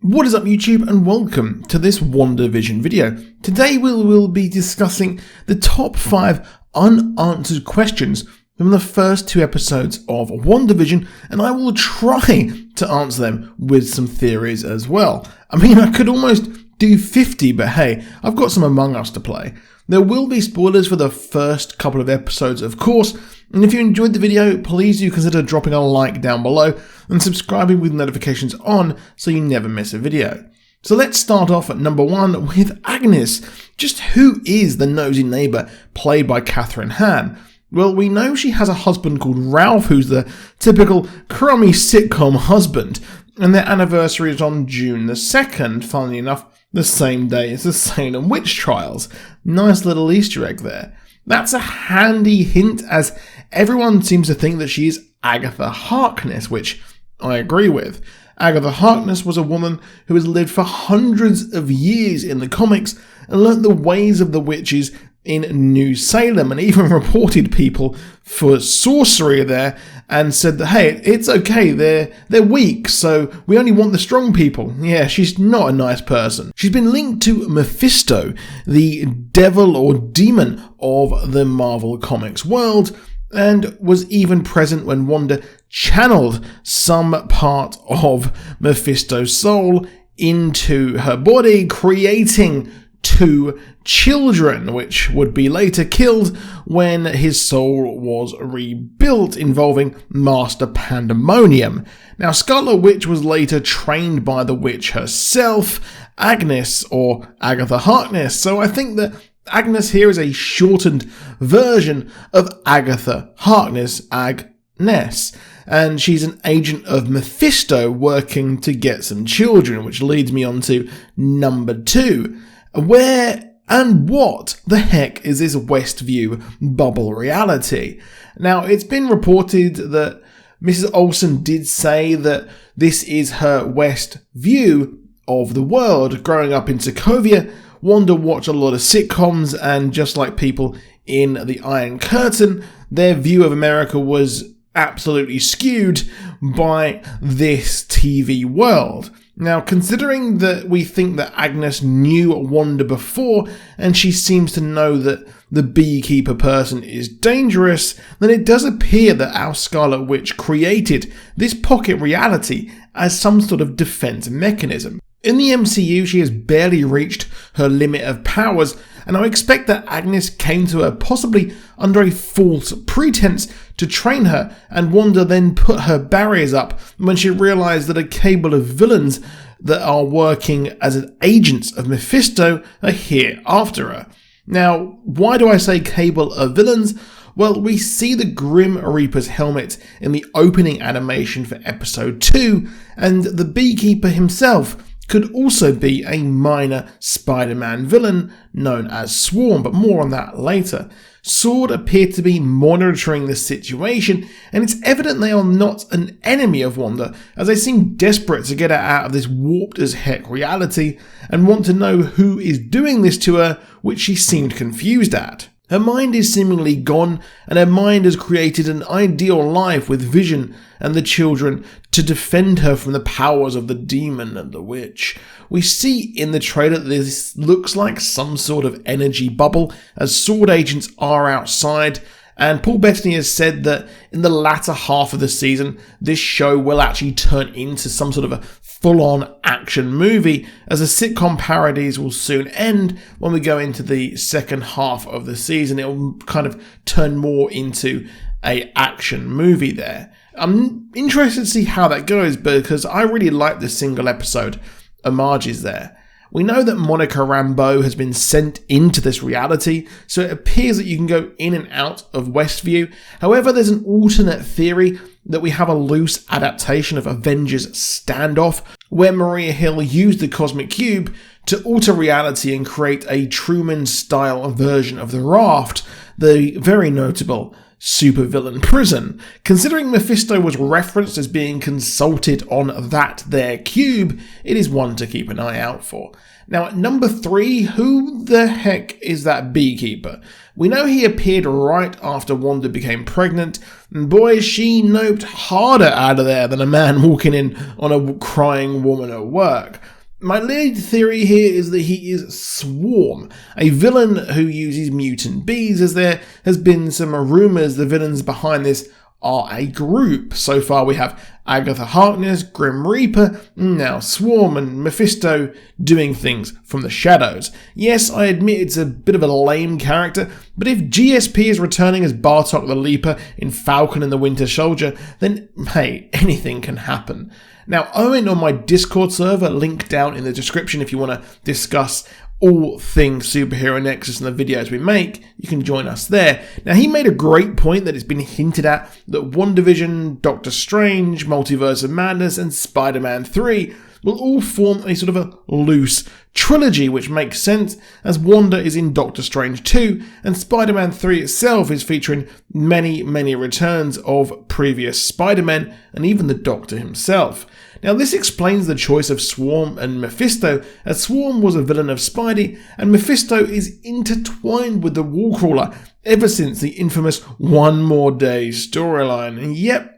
What is up YouTube, and welcome to this Wandavision video. Today we will be discussing the top 5 unanswered questions from the first 2 episodes of Wandavision, and I will try to answer them with some theories as well. I mean, I could almost do 50, but hey, I've got some Among Us to play. There will be spoilers for the first couple of episodes, of course, and if you enjoyed the video, please do consider dropping a like down below and subscribing with notifications on so you never miss a video. So let's start off at number 1 with Agnes. Just who is the nosy neighbour played by Catherine Hahn? Well, we know she has a husband called Ralph, who's the typical crummy sitcom husband, and their anniversary is on June the 2nd, funnily enough, the same day as the Salem witch trials. Nice little Easter egg there. That's a handy hint, as everyone seems to think that she is Agatha Harkness, which I agree with. Agatha Harkness was a woman who has lived for hundreds of years in the comics and learnt the ways of the witches in New Salem, and even reported people for sorcery there and said that, hey, it's okay, they're weak, so we only want the strong people. Yeah, she's not a nice person. She's been linked to Mephisto, the devil or demon of the Marvel Comics world, and was even present when Wanda channeled some part of Mephisto's soul into her body, creating 2 children, which would be later killed when his soul was rebuilt, involving Master Pandemonium. Now, Scarlet Witch was later trained by the witch herself, Agnes, or Agatha Harkness, so I think that Agnes here is a shortened version of Agatha Harkness, Agnes, and she's an agent of Mephisto working to get some children, which leads me on to number 2. Where and what the heck is this Westview bubble reality? Now, it's been reported that Mrs. Olsen did say that this is her West view of the world. Growing up in Sokovia, Wanda watched a lot of sitcoms, and just like people in the Iron Curtain, their view of America was absolutely skewed by this TV world. Now, considering that we think that Agnes knew Wanda before, and she seems to know that the beekeeper person is dangerous, then it does appear that our Scarlet Witch created this pocket reality as some sort of defense mechanism. In the MCU, she has barely reached her limit of powers, and I expect that Agnes came to her possibly under a false pretense to train her, and Wanda then put her barriers up when she realised that a cable of villains that are working as agents of Mephisto are here after her. Now, why do I say cable of villains? Well, we see the Grim Reaper's helmet in the opening animation for episode 2, and the Beekeeper himself could also be a minor Spider-Man villain known as Swarm, but more on that later. SWORD appear to be monitoring the situation, and it's evident they are not an enemy of Wanda, as they seem desperate to get her out of this warped as heck reality and want to know who is doing this to her, which she seemed confused at. Her mind is seemingly gone, and her mind has created an ideal life with Vision and the children to defend her from the powers of the demon and the witch. We see in the trailer that this looks like some sort of energy bubble, as SWORD agents are outside, and Paul Bettany has said that in the latter half of the season, this show will actually turn into some sort of a full-on action movie, as the sitcom parodies will soon end when we go into the second half of the season. It will kind of turn more into an action movie there. I'm interested to see how that goes, because I really like the single episode homages there. We know that Monica Rambeau has been sent into this reality, so it appears that you can go in and out of Westview. However, there's an alternate theory that we have a loose adaptation of Avengers Standoff, where Maria Hill used the Cosmic Cube to alter reality and create a Truman-style version of the Raft, the very notable supervillain prison. Considering Mephisto was referenced as being consulted on that there cube, it is one to keep an eye out for. Now at number 3, who the heck is that beekeeper? We know he appeared right after Wanda became pregnant, and boy, she noped harder out of there than a man walking in on a crying woman at work. My lead theory here is that he is Swarm, a villain who uses mutant bees, as there has been some rumours the villains behind this are a group. So far we have Agatha Harkness, Grim Reaper, now Swarm and Mephisto doing things from the shadows. Yes, I admit it's a bit of a lame character, but if GSP is returning as Bartok the Leaper in Falcon and the Winter Soldier, then hey, anything can happen. Now, Owen on my Discord server, link down in the description if you want to discuss all things Superhero Nexus and the videos we make, you can join us there. Now, he made a great point that it's been hinted at that WandaVision, Doctor Strange, Multiverse of Madness, and Spider-Man 3 will all form a sort of a loose trilogy, which makes sense as Wanda is in Doctor Strange 2, and Spider-Man 3 itself is featuring many returns of previous Spider-Men and even the Doctor himself. Now this explains the choice of Swarm and Mephisto, as Swarm was a villain of Spidey, and Mephisto is intertwined with the Wallcrawler ever since the infamous One More Day storyline. And yeah,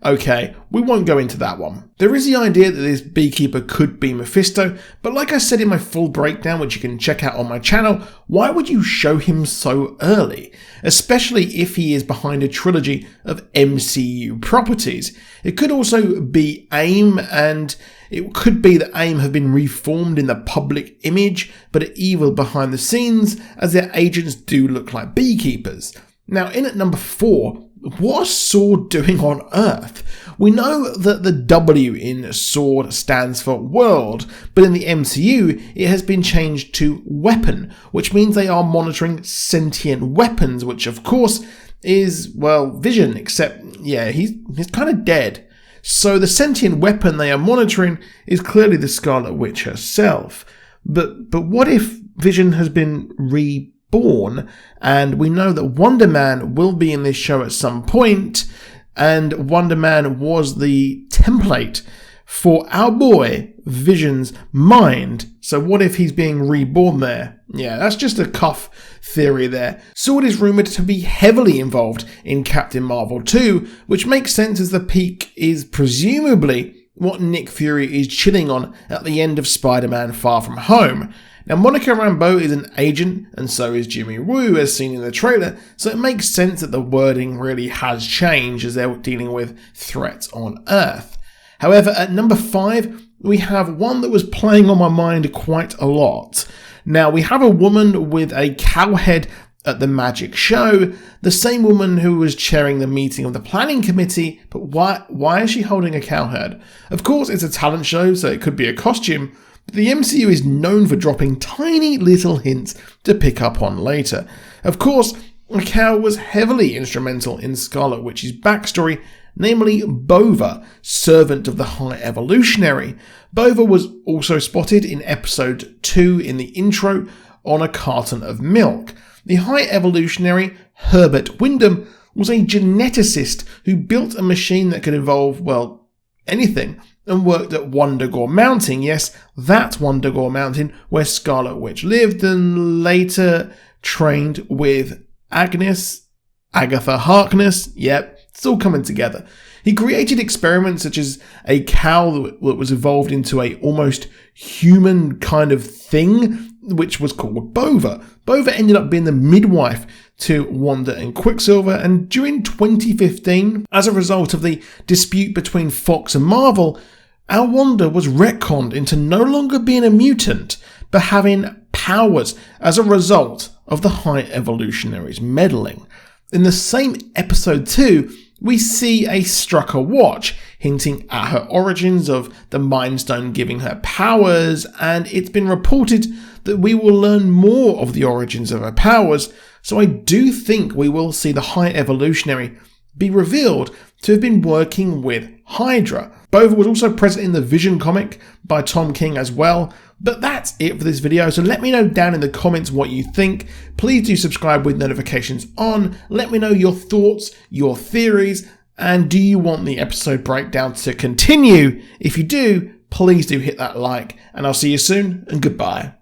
okay, we won't go into that one. There is the idea that this beekeeper could be Mephisto, but like I said in my full breakdown, which you can check out on my channel, why would you show him so early? Especially if he is behind a trilogy of MCU properties. It could also be AIM, and it could be that AIM have been reformed in the public image, but are evil behind the scenes, as their agents do look like beekeepers. Now in at number 4, what is SWORD doing on Earth? We know that the W in SWORD stands for World, but in the MCU it has been changed to Weapon, which means they are monitoring sentient weapons, which of course is, well, Vision, except, yeah, he's kind of dead. So the sentient weapon they are monitoring is clearly the Scarlet Witch herself. But what if Vision has been reborn, and we know that Wonder Man will be in this show at some point, and Wonder Man was the template for our boy Vision's mind. So what if he's being reborn there? Yeah, that's just a cuff theory there. SWORD is rumoured to be heavily involved in Captain Marvel 2, which makes sense as the peak is presumably what Nick Fury is chilling on at the end of Spider-Man Far From Home. Now, Monica Rambeau is an agent, and so is Jimmy Woo, as seen in the trailer, so it makes sense that the wording really has changed as they're dealing with threats on Earth. However, at number 5, we have one that was playing on my mind quite a lot. Now, we have a woman with a cow head at the magic show, the same woman who was chairing the meeting of the planning committee, but why is she holding a cow head? Of course, it's a talent show, so it could be a costume, but the MCU is known for dropping tiny little hints to pick up on later. Of course, a cow was heavily instrumental in Scarlet Witch's backstory, namely Bova, servant of the High Evolutionary. Bova was also spotted in episode 2 in the intro on a carton of milk. The High Evolutionary, Herbert Wyndham, was a geneticist who built a machine that could evolve, well, anything, and worked at Wundagore Mountain. Yes, that Wundagore Mountain where Scarlet Witch lived, and later trained with Agatha Harkness. Yep, it's all coming together. He created experiments such as a cow that was evolved into a almost human kind of thing, which was called Bova. Bova ended up being the midwife to Wanda and Quicksilver, and during 2015, as a result of the dispute between Fox and Marvel, our Wanda was retconned into no longer being a mutant, but having powers as a result of the High Evolutionary's meddling. In the same episode 2, we see a Strucker watch, hinting at her origins of the Mind Stone giving her powers, and it's been reported that we will learn more of the origins of her powers, so I do think we will see the High Evolutionary be revealed to have been working with Hydra. Bowyer was also present in the Vision comic by Tom King as well. But that's it for this video, so let me know down in the comments what you think. Please do subscribe with notifications on. Let me know your thoughts, your theories, and do you want the episode breakdown to continue? If you do, please do hit that like, and I'll see you soon, and goodbye.